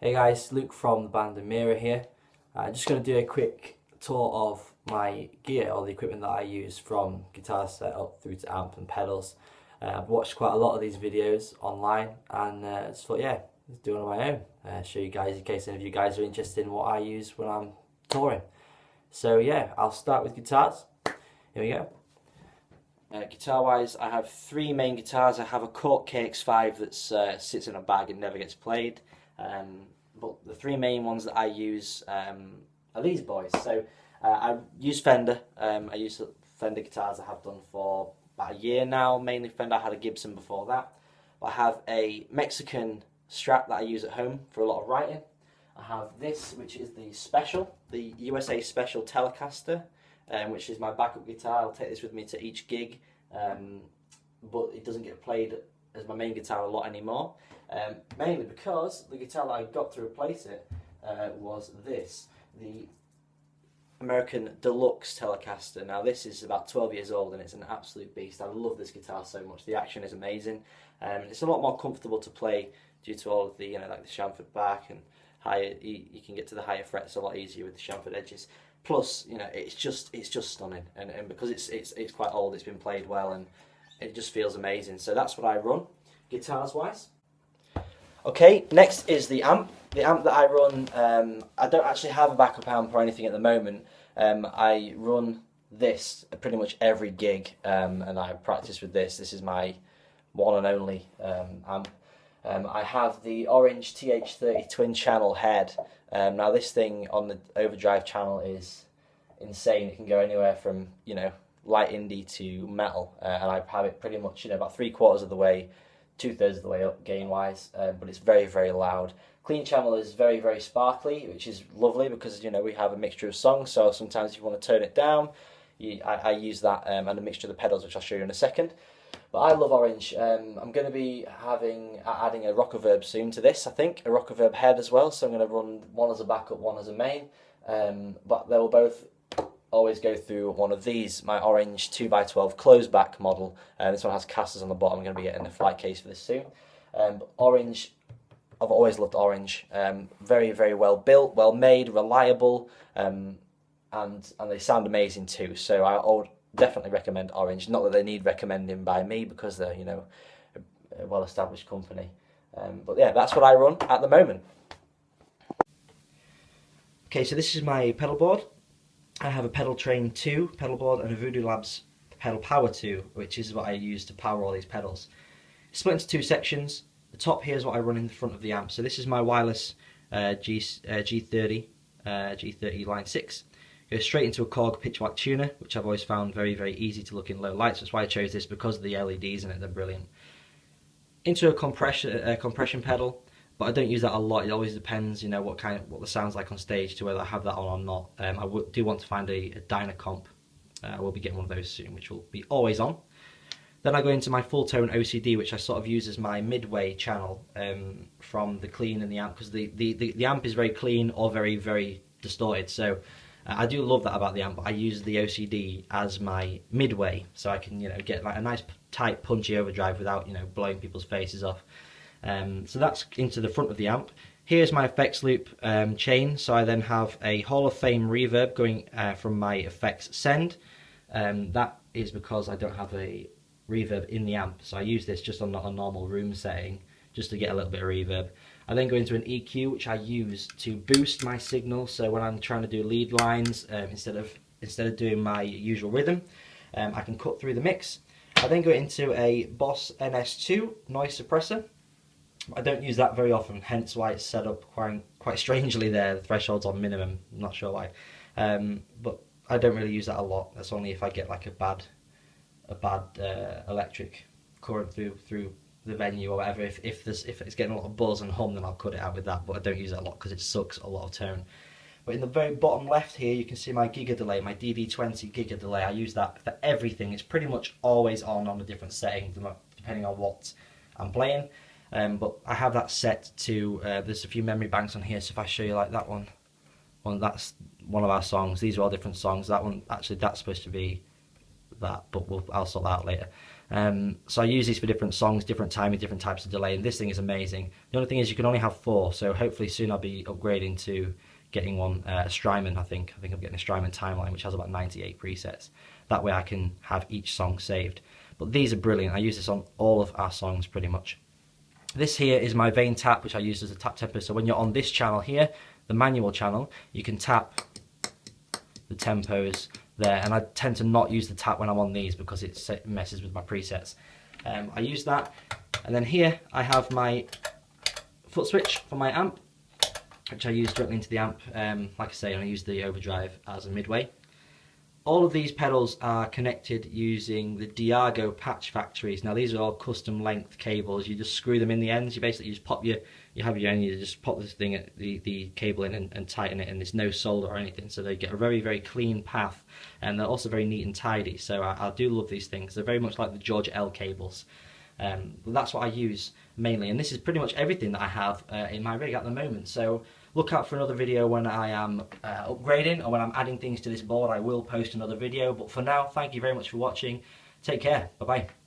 Hey guys, Luke from the band Amira here. I'm just going to do a quick tour of my gear, or the equipment that I use, from guitar setup through to amp and pedals. I've watched quite a lot of these videos online and just thought, yeah, let's do one on my own. Show you guys in case any of you guys are interested in what I use when I'm touring. So yeah, I'll start with guitars. Here we go. Guitar wise, I have three main guitars. I have a Korg KX5 that sits in a bag and never gets played. But the three main ones that I use are these boys. So I use Fender. I use Fender guitars. I have done for about a year now. Mainly Fender. I had a Gibson before that. But I have a Mexican Strat that I use at home for a lot of writing. I have this, which is the Special, the USA Special Telecaster, which is my backup guitar. I'll take this with me to each gig, but it doesn't get played as my main guitar a lot anymore. Mainly because the guitar that I got to replace it was this, the American Deluxe Telecaster. Now this is about 12 years old and it's an absolute beast. I love this guitar so much. The action is amazing. It's a lot more comfortable to play due to all of the, like the chamfered back and higher. You can get to the higher frets a lot easier with the chamfered edges. Plus, it's just stunning, and because it's quite old, it's been played well, and it just feels amazing. So that's what I run, guitars wise. Okay, next is the amp. The amp that I run, I don't actually have a backup amp or anything at the moment. I run this at pretty much every gig, and I practice with this. This is my one and only amp. I have the Orange TH30 twin channel head. Now this thing on the overdrive channel is insane. It can go anywhere from light indie to metal, and I have it pretty much about 3/4 of the way, 2/3 of the way up gain wise, but it's very, very loud. Clean channel is very, very sparkly, which is lovely because we have a mixture of songs, so sometimes if you want to turn it down, I use that, and a mixture of the pedals, which I'll show you in a second. But I love Orange. I'm going to be adding a Rockaverb soon to this, I think, a Rockaverb head as well, so I'm going to run one as a backup, one as a main, but they will both always go through one of these, my Orange 2x12 closed back model. This one has casters on the bottom. I'm going to be getting a flight case for this soon. Orange, I've always loved Orange. Very, very well built, well made, reliable, and they sound amazing too. So I would definitely recommend Orange. Not that they need recommending by me because they're a well-established company. But yeah, that's what I run at the moment. Okay, so this is my pedal board. I have a Pedal Train 2 pedal board and a Voodoo Labs Pedal Power 2, which is what I use to power all these pedals. It's split into two sections. The top here is what I run in the front of the amp. So this is my wireless G30 line 6. It goes straight into a Korg pitch black tuner, which I've always found very, very easy to look in low lights. That's why I chose this, because of the LEDs in it. They're brilliant. Into a compression pedal. But I don't use that a lot. It always depends, what the sound's like on stage, to whether I have that on or not. I do want to find a Dynacomp. I will be getting one of those soon, which will be always on. Then I go into my full tone OCD, which I sort of use as my midway channel from the clean and the amp, because the amp is very clean or very, very distorted. So I do love that about the amp. But I use the OCD as my midway, so I can get like a nice tight punchy overdrive without blowing people's faces off. So that's into the front of the amp. Here's my effects loop chain. So I then have a Hall of Fame reverb going from my effects send. That is because I don't have a reverb in the amp, so I use this just on a normal room setting, just to get a little bit of reverb. I then go into an EQ, which I use to boost my signal. So when I'm trying to do lead lines, instead of doing my usual rhythm, I can cut through the mix. I then go into a Boss NS2 noise suppressor. I don't use that very often, hence why it's set up quite strangely there. The threshold's on minimum, I'm not sure why. But I don't really use that a lot. That's only if I get like a bad electric current through the venue or whatever. If it's getting a lot of buzz and hum, then I'll cut it out with that, but I don't use that a lot because it sucks a lot of tone. But in the very bottom left here, you can see my Giga Delay, my DD20 Giga Delay. I use that for everything. It's pretty much always on a different setting, depending on what I'm playing. But I have that set to, there's a few memory banks on here, so if I show you like that one, that's one of our songs. These are all different songs. That one, actually, that's supposed to be that, but I'll sort that out later. So I use these for different songs, different timing, different types of delay, and this thing is amazing. The only thing is you can only have 4, so hopefully soon I'll be upgrading to getting one, a Strymon, I think I'm getting a Strymon Timeline, which has about 98 presets. That way I can have each song saved. But these are brilliant. I use this on all of our songs pretty much. This here is my Vane tap, which I use as a tap tempo. So when you're on this channel here, the manual channel, you can tap the tempos there, and I tend to not use the tap when I'm on these because it messes with my presets. I use that, and then here I have my foot switch for my amp, which I use directly into the amp. Like I say, I use the overdrive as a midway. All of these pedals are connected using the Diago patch factories. Now these are all custom length cables. You just screw them in the ends. You basically just pop you have your end, you just pop this thing, the cable in and tighten it, and there's no solder or anything. So they get a very, very clean path, and they're also very neat and tidy. So I do love these things. They're very much like the George L cables. But that's what I use mainly, and this is pretty much everything that I have in my rig at the moment. So look out for another video when I am upgrading, or when I'm adding things to this board. I will post another video, but for now, thank you very much for watching. Take care. Bye bye.